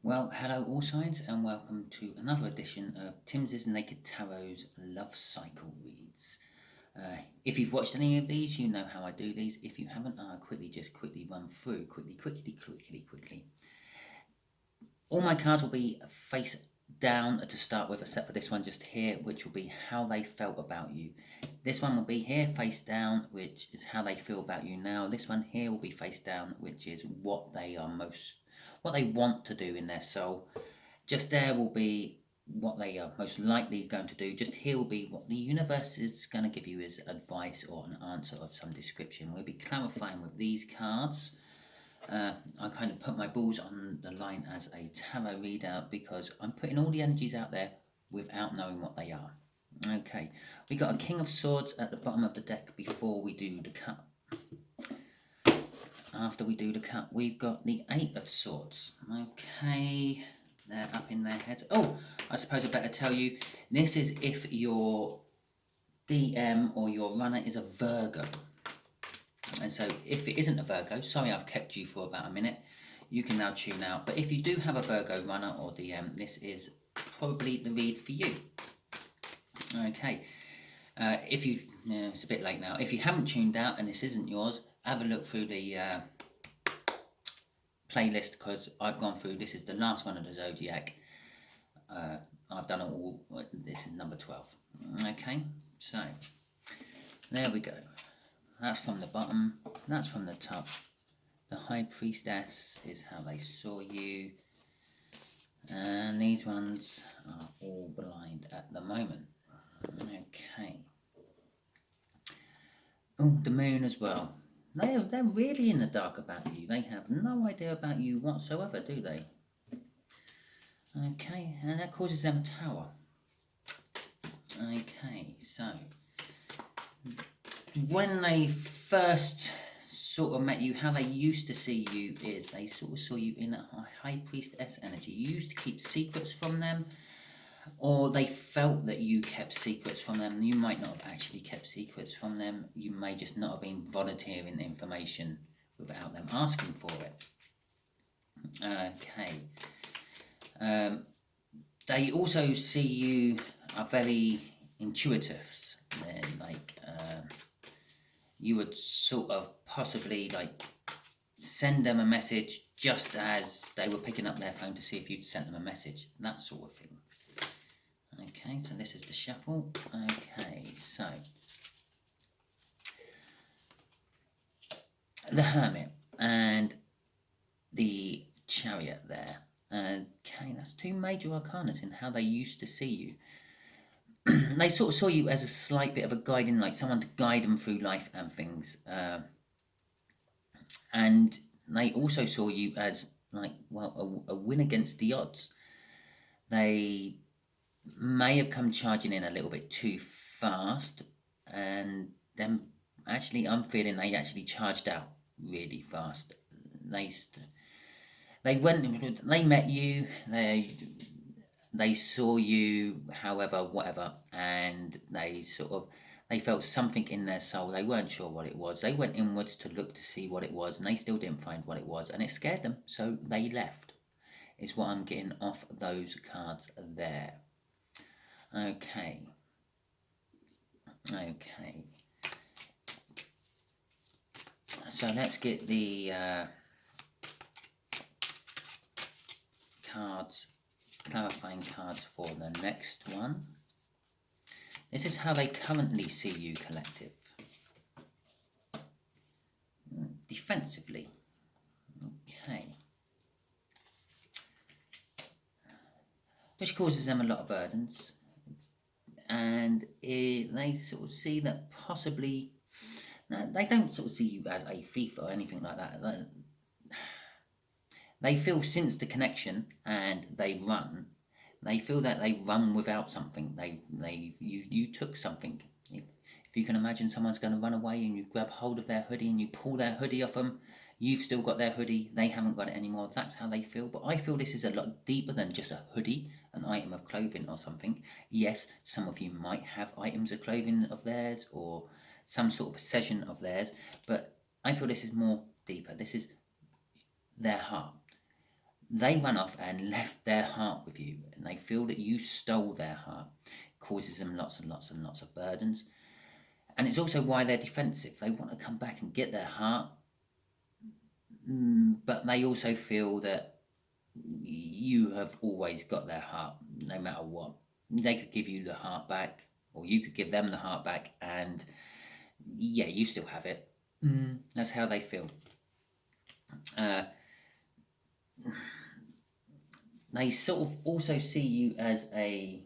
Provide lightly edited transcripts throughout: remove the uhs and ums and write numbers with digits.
Well, hello all signs, and welcome to another edition of Timsy Naked Tarot's Love Cycle Reads. If you've watched any of these, you know how I do these. If you haven't, I'll quickly run through, quickly. All my cards will be face down to start with, except for this one just here, which will be how they felt about you. This one will be here, face down, which is how they feel about you now. This one here will be face down, which is what they want to do in their soul. Just there will be what they are most likely going to do. Just here will be what the universe is going to give you as advice or an answer of some description. We'll be clarifying with these cards. I kind of put my balls on the line as a tarot reader because I'm putting all the energies out there without knowing what they are. Okay, we got a King of Swords at the bottom of the deck before we do the cut. After we do the cut, we've got the Eight of Swords. Okay, they're up in their heads. Oh, I suppose I better tell you, this is if your DM or your runner is a Virgo. And so if it isn't a Virgo, sorry I've kept you for about a minute, you can now tune out. But if you do have a Virgo runner or DM, this is probably the read for you. Okay, it's a bit late now. If you haven't tuned out and this isn't yours, have a look through the playlist because I've gone through. This is the last one of the Zodiac. I've done it all. This is number 12. Okay, so there we go. That's from the bottom. That's from the top. The High Priestess is how they saw you. And these ones are all blind at the moment. Okay. Oh, the Moon as well. They're really in the dark about you. They have no idea about you whatsoever, do they? Okay, and that causes them a tower. Okay, so when they first sort of met you, how they used to see you is they sort of saw you in a High Priestess energy. You used to keep secrets from them, or they felt that you kept secrets from them. You might not have actually kept secrets from them. You may just not have been volunteering information without them asking for it. Okay. They also see you are very intuitive. You would sort of possibly send them a message just as they were picking up their phone to see if you'd sent them a message, that sort of thing. Okay, so this is the shuffle. Okay, so the Hermit and the Chariot there. Okay, that's two major arcanas in how they used to see you. They sort of saw you as a slight bit of a guiding light, someone to guide them through life and things. And they also saw you as a win against the odds. They may have come charging in a little bit too fast, and then actually I'm feeling they actually charged out really fast. They met you, they saw you, however, whatever, and they felt something in their soul. They weren't sure what it was. They went inwards to look to see what it was, and they still didn't find what it was, and it scared them, so they left. Is what I'm getting off those cards there. Okay. So let's get the clarifying cards for the next one. This is how they currently see you, collective. Defensively. Okay. Which causes them a lot of burdens. And they sort of see that possibly... No, they don't sort of see you as a thief or anything like that. They feel since the connection and they feel that they run without something. You took something. If you can imagine someone's going to run away and you grab hold of their hoodie and you pull their hoodie off them, you've still got their hoodie, they haven't got it anymore. That's how they feel. But I feel this is a lot deeper than just a hoodie, an item of clothing or something. Yes, some of you might have items of clothing of theirs or some sort of possession of theirs, but I feel this is more deeper. This is their heart. they run off and left their heart with you, and they feel that you stole their heart. It causes them lots and lots and lots of burdens. And it's also why they're defensive. They want to come back and get their heart, but they also feel that you have always got their heart, no matter what. They could give you the heart back, or you could give them the heart back, and yeah, you still have it. That's how they feel. They sort of also see you as a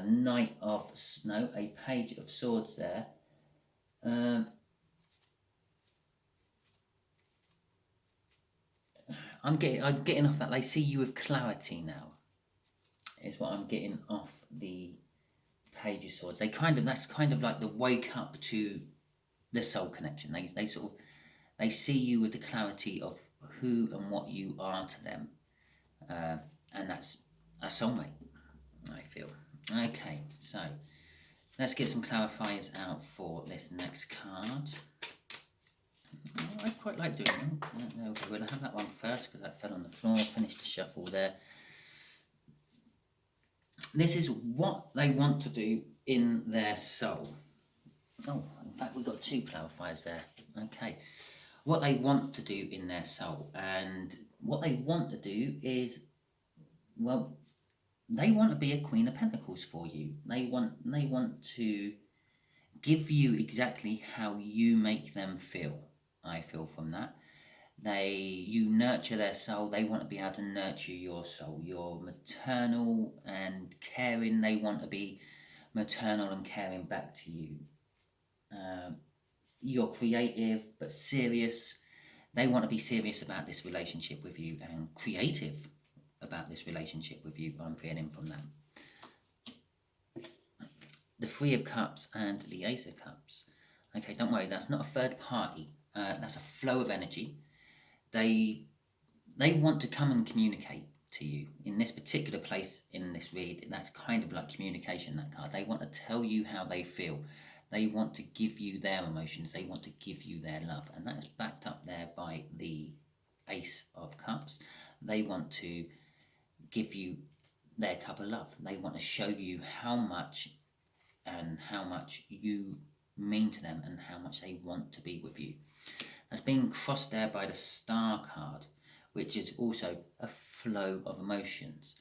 Knight of Snow, a Page of Swords there. I'm getting off that they see you with clarity now. Is what I'm getting off the Page of Swords. That's kind of like the wake up to the soul connection. They see you with the clarity of who and what you are to them, and that's a soulmate, I feel. Okay, so let's get some clarifiers out for this next card. I quite like doing them. There we go. We're going to have that one first because that fell on the floor. Finish the shuffle there. This is what they want to do in their soul. Oh, in fact, we've got two clarifiers there. Okay. What they want to do in their soul. And what they want to do is, well, they want to be a Queen of Pentacles for you. They want to give you exactly how you make them feel. I feel from that. You nurture their soul. They want to be able to nurture your soul. You're maternal and caring. They want to be maternal and caring back to you. You're creative but serious. They want to be serious about this relationship with you and creative about this relationship with you. I'm feeling from that. The Three of Cups and the Ace of Cups. Okay, don't worry, that's not a third party. That's a flow of energy. They want to come and communicate to you. In this particular place in this read, that's kind of like communication, that card. They want to tell you how they feel. They want to give you their emotions. They want to give you their love. And that is backed up there by the Ace of Cups. They want to give you their cup of love. They want to show you how much you mean to them and how much they want to be with you. That's being crossed there by the Star card, which is also a flow of emotions.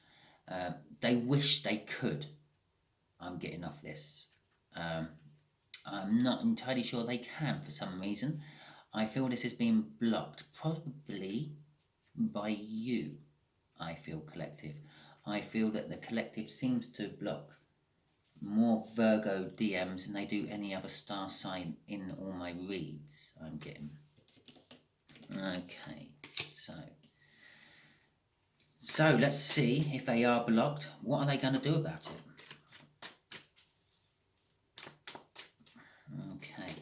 They wish they could. I'm getting off this. I'm not entirely sure they can for some reason. I feel this is being blocked, probably by you. I feel collective. I feel that the collective seems to block more Virgo DMs than they do any other star sign in all my reads I'm getting. Okay, so let's see if they are blocked. What are they going to do about it? Okay,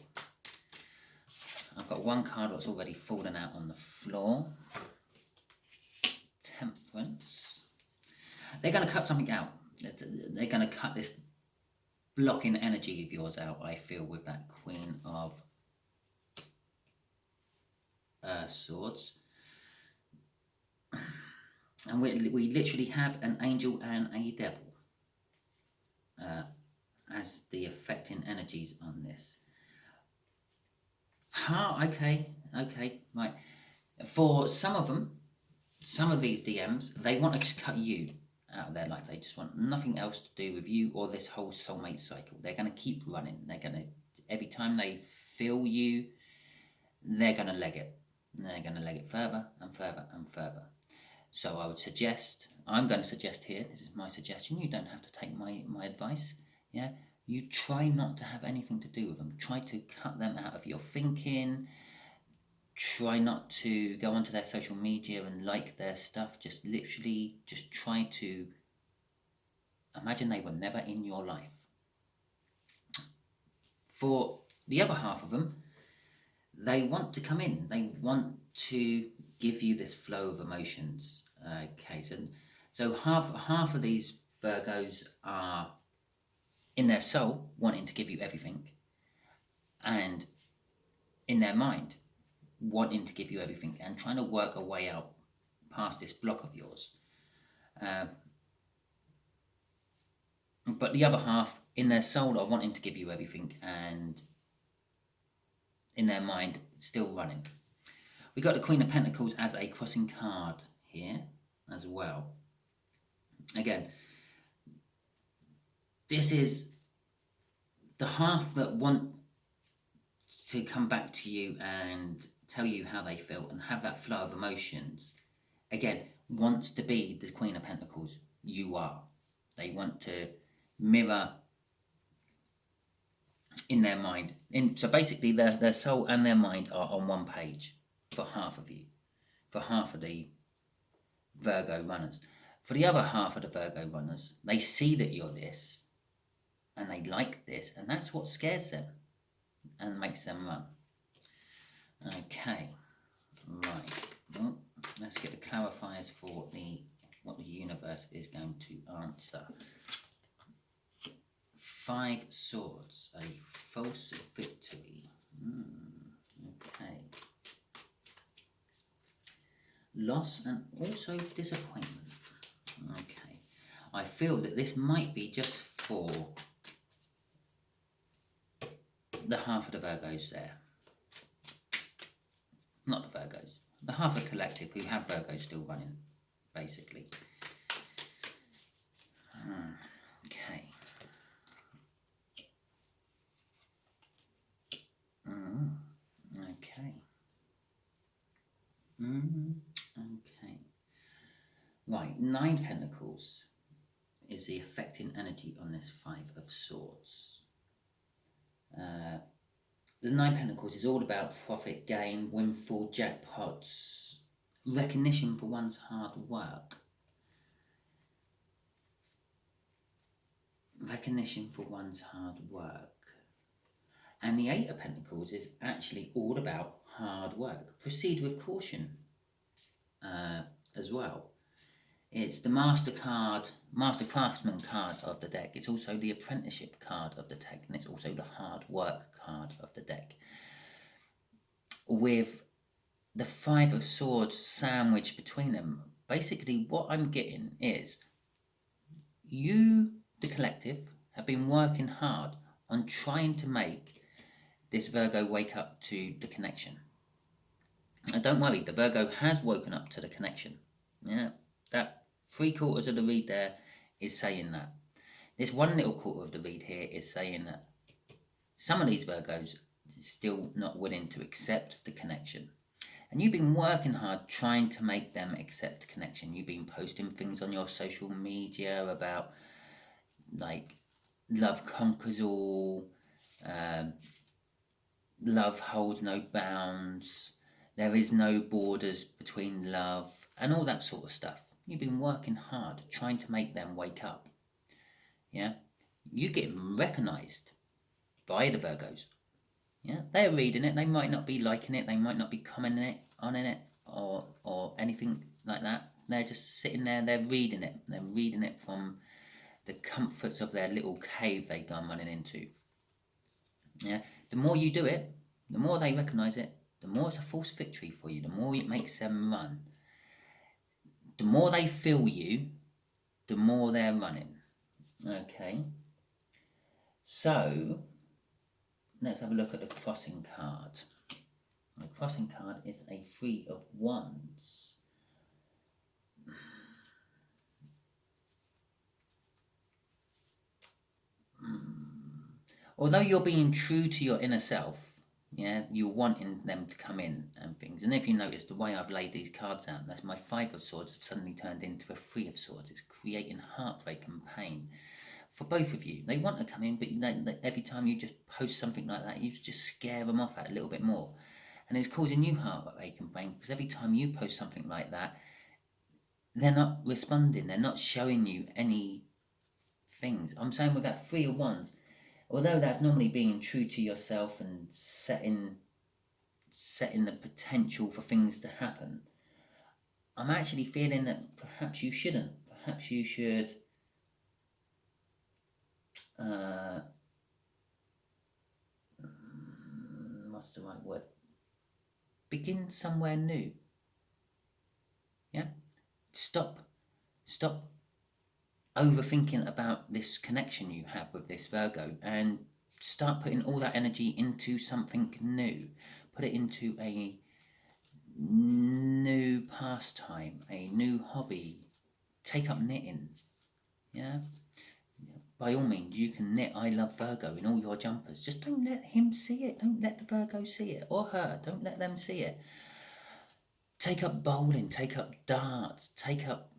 I've got one card that's already fallen out on the floor. Temperance. They're going to cut something out. They're going to cut this blocking energy of yours out, I feel, with that Queen of Swords. And we literally have an angel and a devil as the affecting energies on this. Okay, right. For some of these DMs, they want to just cut you out of their life. They just want nothing else to do with you or this whole soulmate cycle. They're going to keep running. Every time they feel you, they're going to leg it. They're going to leg it further and further and further. So I'm going to suggest here, this is my suggestion, you don't have to take my advice, yeah? You try not to have anything to do with them. Try to cut them out of your thinking. Try not to go onto their social media and like their stuff. Just try to imagine they were never in your life. For the other half of them, they want to come in. They want to give you this flow of emotions. Okay, so half of these Virgos are in their soul wanting to give you everything, and in their mind wanting to give you everything and trying to work a way out past this block of yours. But the other half, in their soul, are wanting to give you everything, and in their mind, it's still running. We got the Queen of Pentacles as a crossing card here as well. Again, this is the half that want to come back to you and tell you how they feel and have that flow of emotions. Again, wants to be the Queen of Pentacles. You are. They want to mirror in their mind. So basically their soul and their mind are on one page for half of you, for half of the Virgo runners. For the other half of the Virgo runners, they see that you're this and they like this, and that's what scares them and makes them run. Okay, right. Well, let's get the clarifiers for what the universe is going to answer. 5 swords, a false victory. Okay. Loss and also disappointment. Okay. I feel that this might be just for the half of the Virgos there. Not the Virgos. The half of the collective who have Virgos still running, basically. Okay. Okay. Okay. Right, 9 Pentacles is the affecting energy on this 5 of Swords. The 9 Pentacles is all about profit, gain, windfall, jackpots, recognition for one's hard work. Recognition for one's hard work. And the 8 of Pentacles is actually all about hard work. Proceed with caution as well. It's the Master Craftsman card of the deck. It's also the Apprenticeship card of the deck. And it's also the Hard Work card of the deck. With the 5 of Swords sandwiched between them, basically what I'm getting is you, the collective, have been working hard on trying to make this Virgo wake up to the connection. And don't worry, the Virgo has woken up to the connection. Yeah, that 3/4 of the read there is saying that. This one little quarter of the read here is saying that some of these Virgos are still not willing to accept the connection. And you've been working hard trying to make them accept the connection. You've been posting things on your social media about, like, love conquers all, love holds no bounds, there is no borders between love, and all that sort of stuff. You've been working hard trying to make them wake up. Yeah, you get recognised by the Virgos. Yeah, they're reading it. They might not be liking it. They might not be commenting on it or anything like that. They're just sitting there. They're reading it. They're reading it from the comforts of their little cave they've gone running into. Yeah, the more you do it, the more they recognise it. The more it's a false victory for you. The more it makes them run. The more they feel you, the more they're running. Okay. So let's have a look at the crossing card. The crossing card is a 3 of Wands. Although you're being true to your inner self, yeah, you're wanting them to come in and things. And if you notice, the way I've laid these cards out, that's my 5 of Swords have suddenly turned into a 3 of Swords. It's creating heartbreak and pain for both of you. They want to come in, but every time you just post something like that, you just scare them off a little bit more. And it's causing you heartbreak and pain, because every time you post something like that, they're not responding. They're not showing you any things. I'm saying with that 3 of Wands, although that's normally being true to yourself and setting the potential for things to happen, I'm actually feeling that perhaps you shouldn't. Perhaps you should what's the right word? Begin somewhere new. Yeah? stop overthinking about this connection you have with this Virgo, and start putting all that energy into something new. Put it into a new pastime, a new hobby. Take up knitting. Yeah, by all means, you can knit I love Virgo in all your jumpers. Just don't let him see it. Don't let the Virgo see it, or her. Don't let them see it. Take up bowling, take up darts, take up...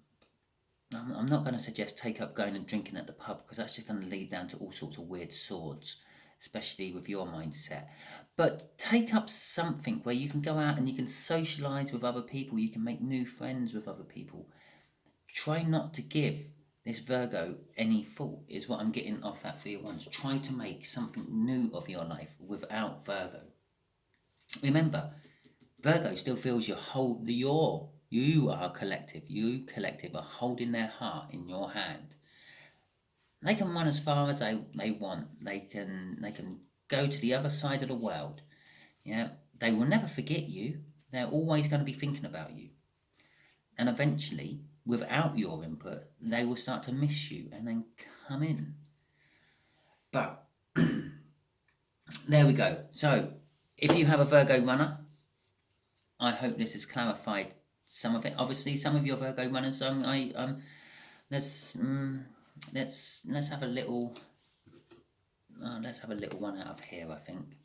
I'm not going to suggest take up going and drinking at the pub, because that's just going to lead down to all sorts of weird swords, especially with your mindset. But take up something where you can go out and you can socialise with other people, you can make new friends with other people. Try not to give this Virgo any fault, is what I'm getting off that 3 of Wands. Try to make something new of your life without Virgo. Remember, Virgo still feels you are collective. You collective are holding their heart in your hand. They can run as far as they want. They can go to the other side of the world. Yeah, they will never forget you. They're always going to be thinking about you. And eventually, without your input, they will start to miss you and then come in. But there we go. So, if you have a Virgo runner, I hope this has clarified some of it. Obviously, some of your Virgo runners, let's have a little one out of here. I think,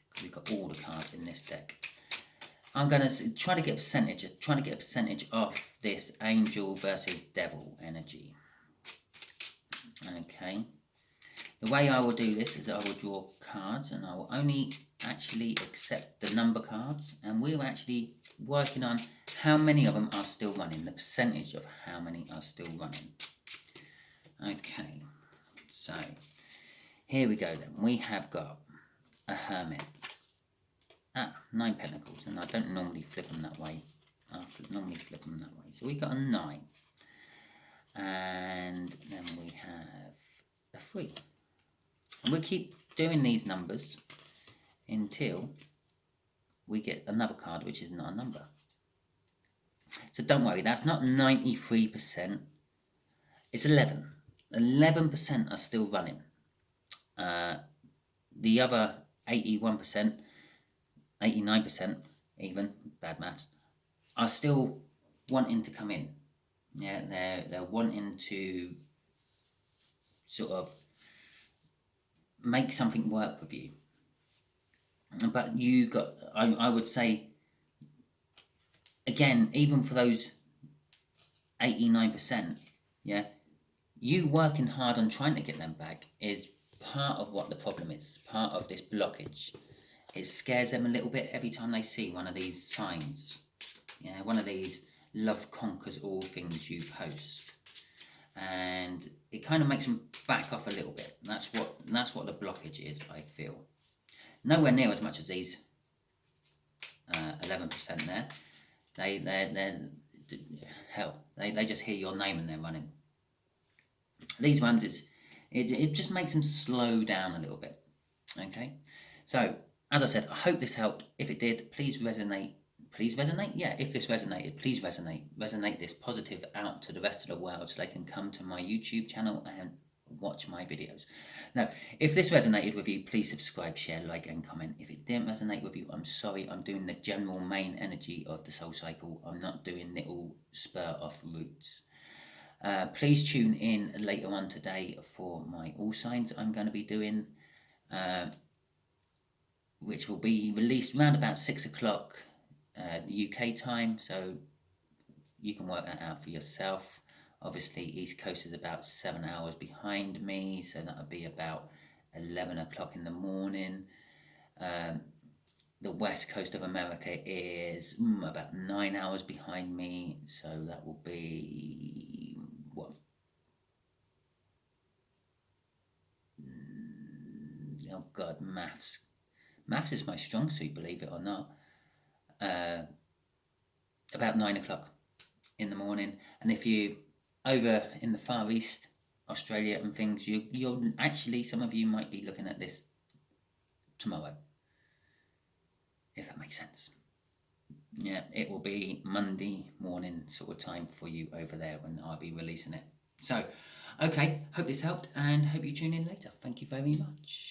because we've got all the cards in this deck. I'm going to try to get a percentage off this angel versus devil energy. Okay. The way I will do this is I will draw cards, and I will only actually accept the number cards, and we're actually working on how many of them are still running, the percentage of how many are still running. Okay. So, here we go then. We have got a Hermit. 9 Pentacles, and I don't normally flip them that way. Normally flip them that way. So we got a 9, and then we have a 3. And we'll keep doing these numbers until we get another card which is not a number. So don't worry, that's not 93%. It's 11. 11% are still running. The other 81%. 89% even, bad maths, are still wanting to come in. Yeah, they're wanting to sort of make something work with you. But I would say, again, even for those 89%, yeah, you working hard on trying to get them back is part of what the problem is, part of this blockage. It scares them a little bit every time they see one of these signs. Yeah, one of these love conquers all things you post. And it kind of makes them back off a little bit. That's what the blockage is, I feel. Nowhere near as much as these 11% there. They just hear your name and they're running. These ones, it just makes them slow down a little bit. Okay, so as I said, I hope this helped. If it did, please resonate. Please resonate? Yeah, if this resonated, please resonate. Resonate this positive out to the rest of the world so they can come to my YouTube channel and watch my videos. Now, if this resonated with you, please subscribe, share, like, and comment. If it didn't resonate with you, I'm sorry. I'm doing the general main energy of the soul cycle. I'm not doing little spur-off routes. Please tune in later on today for my all signs I'm going to be doing, which will be released around about 6 o'clock UK time, so you can work that out for yourself. Obviously, East Coast is about 7 hours behind me, so that would be about 11 o'clock in the morning. The West Coast of America is about 9 hours behind me, so that will be, what? Oh God, maths. Maths is my strong suit, believe it or not. About 9 o'clock in the morning. And if you over in the Far East, Australia and things, you're actually, some of you might be looking at this tomorrow, if that makes sense. Yeah, it will be Monday morning sort of time for you over there when I'll be releasing it. So, okay, hope this helped and hope you tune in later. Thank you very much.